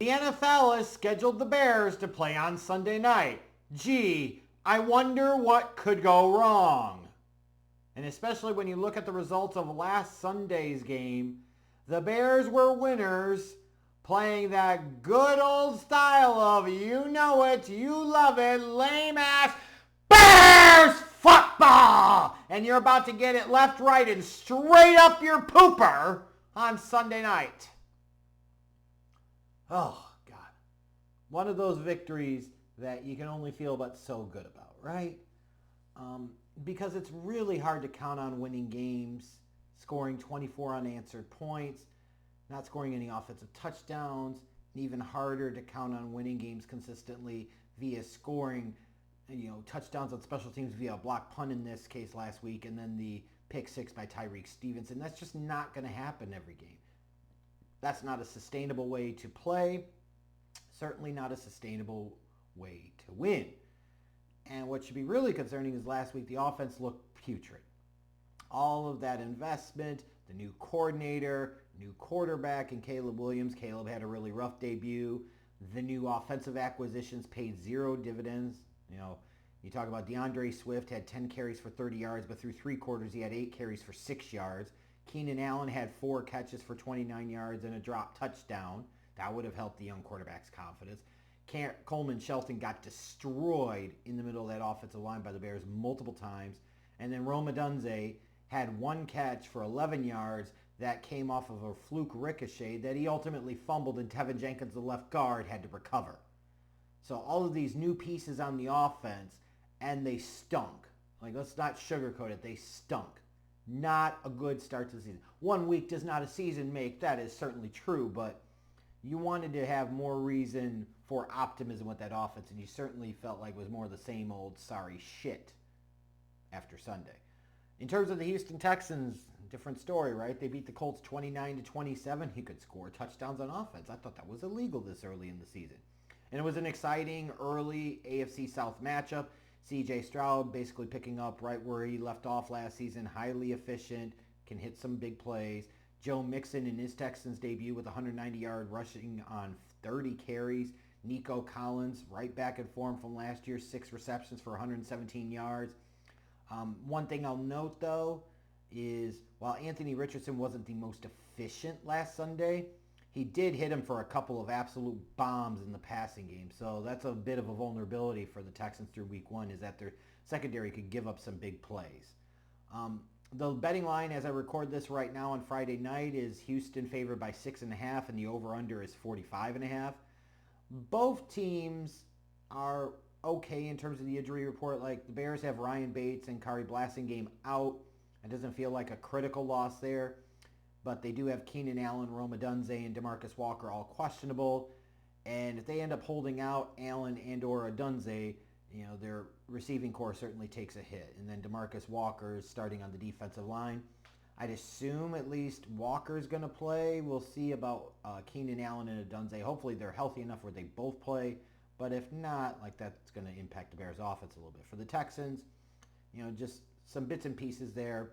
The NFL has scheduled the Bears to play on Sunday night. Gee, I wonder what could go wrong. And especially when you look at the results of last Sunday's game, the Bears were winners playing that good old style of you know it, you love it, lame ass Bears football. And you're about to get it left, right, and straight up your pooper on Sunday night. Oh, God. One of those victories that you can only feel but so good about, right? Because it's really hard to count on winning games, scoring 24 unanswered points, not scoring any offensive touchdowns, and even harder to count on winning games consistently via scoring, touchdowns on special teams via a block punt in this case last week, and then the pick six by Tyreek Stevenson. That's just not going to happen every game. That's not a sustainable way to play. Certainly not a sustainable way to win. And what should be really concerning is last week the offense looked putrid. All of that investment, the new coordinator, new quarterback in Caleb Williams. Caleb had a really rough debut. The new offensive acquisitions paid zero dividends. You talk about DeAndre Swift had 10 carries for 30 yards, but through 3 quarters he had 8 carries for 6 yards. Keenan Allen had 4 catches for 29 yards and a drop touchdown. That would have helped the young quarterback's confidence. Coleman Shelton got destroyed in the middle of that offensive line by the Bears multiple times. And then Rome Odunze had 1 catch for 11 yards that came off of a fluke ricochet that he ultimately fumbled, and Tevin Jenkins, the left guard, had to recover. So all of these new pieces on the offense, and they stunk. Let's not sugarcoat it. They stunk. Not a good start to the season. 1 week does not a season make. That is certainly true, but you wanted to have more reason for optimism with that offense, and you certainly felt like it was more of the same old sorry shit after Sunday. In terms of the Houston Texans, different story, right? They beat the Colts 29-27. He could score touchdowns on offense. I thought that was illegal this early in the season. And it was an exciting early AFC South matchup. C.J. Stroud basically picking up right where he left off last season. Highly efficient, can hit some big plays. Joe Mixon in his Texans debut with 190-yard rushing on 30 carries. Nico Collins right back in form from last year, 6 receptions for 117 yards. One thing I'll note, though, is while Anthony Richardson wasn't the most efficient last Sunday, he did hit him for a couple of absolute bombs in the passing game. So that's a bit of a vulnerability for the Texans through week 1, is that their secondary could give up some big plays. The betting line as I record this right now on Friday night is Houston favored by 6.5, and the over-under is 45.5. Both teams are okay in terms of the injury report. Like the Bears have Ryan Bates and Kari Blasingame out. It doesn't feel like a critical loss there. But they do have Keenan Allen, Rome Odunze, and DeMarcus Walker all questionable. And if they end up holding out Allen and or Odunze, their receiving core certainly takes a hit. And then DeMarcus Walker is starting on the defensive line. I'd assume at least Walker's going to play. We'll see about Keenan Allen and Odunze. Hopefully they're healthy enough where they both play. But if not, that's going to impact the Bears' offense a little bit. For the Texans, just some bits and pieces there.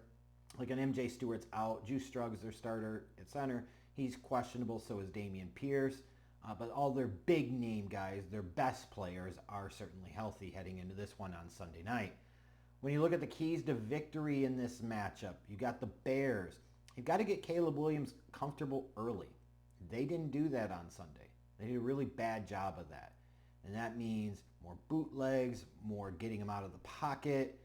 Like an MJ Stewart's out. Juice Struggs, their starter at center. He's questionable, so is Dameon Pierce. But all their big name guys, their best players, are certainly healthy heading into this one on Sunday night. When you look at the keys to victory in this matchup, you got the Bears. You've got to get Caleb Williams comfortable early. They didn't do that on Sunday. They did a really bad job of that. And that means more bootlegs, more getting him out of the pocket,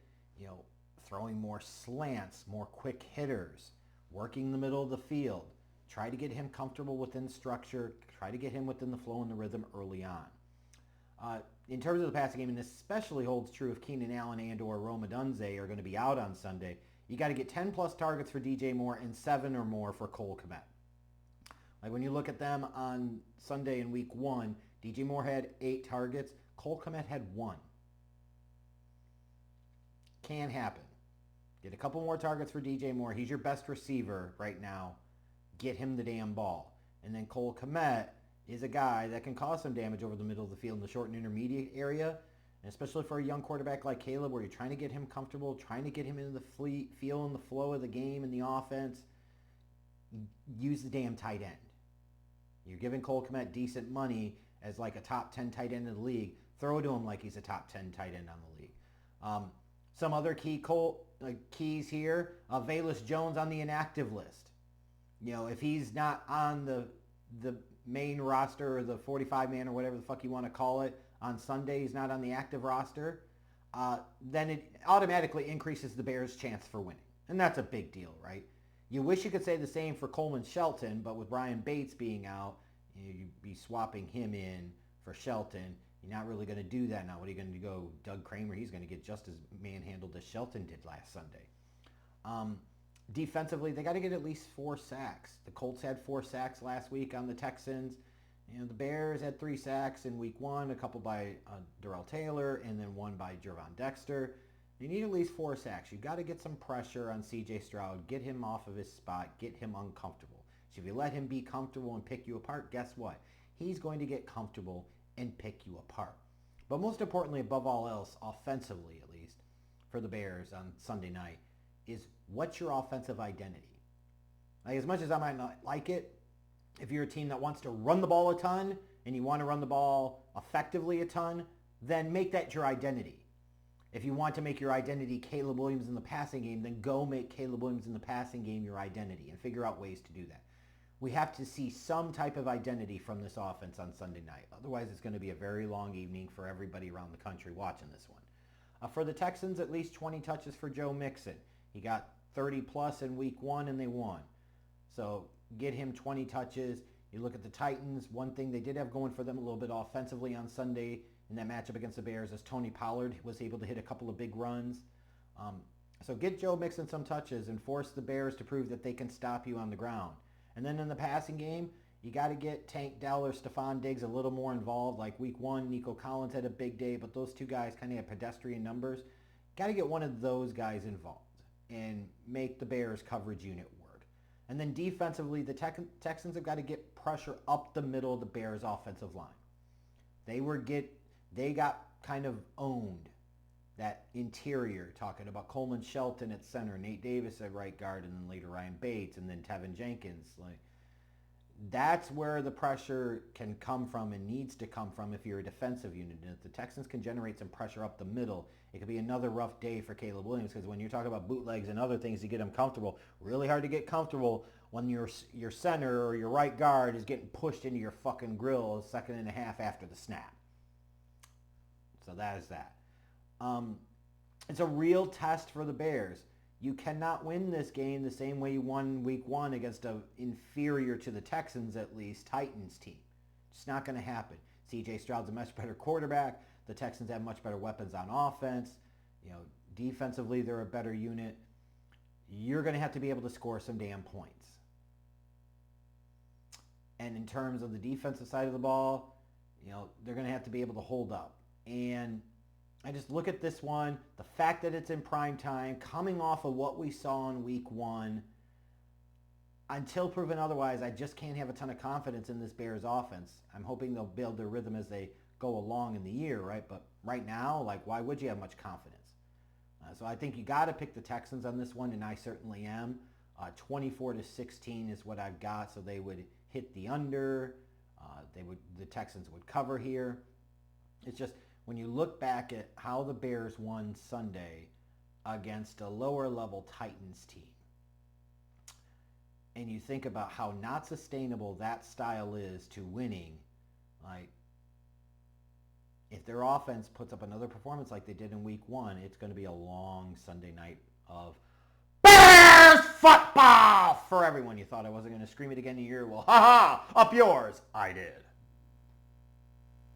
throwing more slants, more quick hitters, working the middle of the field. Try to get him comfortable within structure. Try to get him within the flow and the rhythm early on. In terms of the passing game, and this especially holds true if Keenan Allen and or Rome Odunze are going to be out on Sunday, you got to get 10 plus targets for DJ Moore and 7 or more for Cole Kmet. Like when you look at them on Sunday in week 1, DJ Moore had 8 targets. Cole Kmet had 1. Can happen. Get a couple more targets for DJ Moore. He's your best receiver right now. Get him the damn ball. And then Cole Kmet is a guy that can cause some damage over the middle of the field in the short and intermediate area. And especially for a young quarterback like Caleb, where you're trying to get him comfortable, trying to get him into the feel and the flow of the game and the offense, use the damn tight end. You're giving Cole Kmet decent money as like a top 10 tight end in the league. Throw to him like he's a top 10 tight end on the league. Some other keys here. Velus Jones on the inactive list. If he's not on the main roster or the 45-man or whatever the fuck you want to call it on Sunday, he's not on the active roster, then it automatically increases the Bears' chance for winning. And that's a big deal, right? You wish you could say the same for Coleman Shelton, but with Brian Bates being out, you'd be swapping him in for Shelton. You're not really going to do that now. What are you going to go? Doug Kramer, he's going to get just as manhandled as Shelton did last Sunday. Defensively, they got to get at least 4 sacks. The Colts had 4 sacks last week on the Texans. The Bears had 3 sacks in week 1, a couple by Darrell Taylor, and then 1 by Gervon Dexter. You need at least 4 sacks. You've got to get some pressure on C.J. Stroud, get him off of his spot, get him uncomfortable. So if you let him be comfortable and pick you apart, guess what? He's going to get comfortable and pick you apart. But most importantly, above all else, offensively at least, for the Bears on Sunday night, is what's your offensive identity? Like, as much as I might not like it, if you're a team that wants to run the ball a ton and you want to run the ball effectively a ton, then make that your identity. If you want to make your identity Caleb Williams in the passing game, then go make Caleb Williams in the passing game your identity and figure out ways to do that. We have to see some type of identity from this offense on Sunday night. Otherwise, it's going to be a very long evening for everybody around the country watching this one. For the Texans, at least 20 touches for Joe Mixon. He got 30 plus in week 1 and they won. So get him 20 touches. You look at the Titans, one thing they did have going for them a little bit offensively on Sunday in that matchup against the Bears is Tony Pollard was able to hit a couple of big runs. So get Joe Mixon some touches and force the Bears to prove that they can stop you on the ground. And then in the passing game, you got to get Tank Dell or Stephon Diggs a little more involved. Like week 1, Nico Collins had a big day, but those 2 guys kind of have pedestrian numbers. Got to get one of those guys involved and make the Bears coverage unit work. And then defensively, the Texans have got to get pressure up the middle of the Bears' offensive line. They got kind of owned, that interior, talking about Coleman Shelton at center, Nate Davis at right guard, and then later Ryan Bates, and then Tevin Jenkins. That's where the pressure can come from and needs to come from if you're a defensive unit. And if the Texans can generate some pressure up the middle, it could be another rough day for Caleb Williams, because when you're talking about bootlegs and other things to get him comfortable, really hard to get comfortable when your center or your right guard is getting pushed into your fucking grill a second and a half after the snap. So that is that. It's a real test for the Bears. You cannot win this game the same way you won week 1 against an inferior to the Texans, at least, Titans team. It's not going to happen. C.J. Stroud's a much better quarterback. The Texans have much better weapons on offense. Defensively, they're a better unit. You're going to have to be able to score some damn points. And in terms of the defensive side of the ball, they're going to have to be able to hold up. And I just look at this one, the fact that it's in prime time, coming off of what we saw in week 1, until proven otherwise, I just can't have a ton of confidence in this Bears offense. I'm hoping they'll build their rhythm as they go along in the year, right? But right now, why would you have much confidence? So I think you got to pick the Texans on this one, and I certainly am. 24-16 is what I've got, so they would hit the under. The Texans would cover here. It's just, when you look back at how the Bears won Sunday against a lower level Titans team, and you think about how not sustainable that style is to winning, if their offense puts up another performance like they did in week 1, it's going to be a long Sunday night of Bears football for everyone. You thought I wasn't going to scream it again in a year? Well, ha-ha, up yours. I did.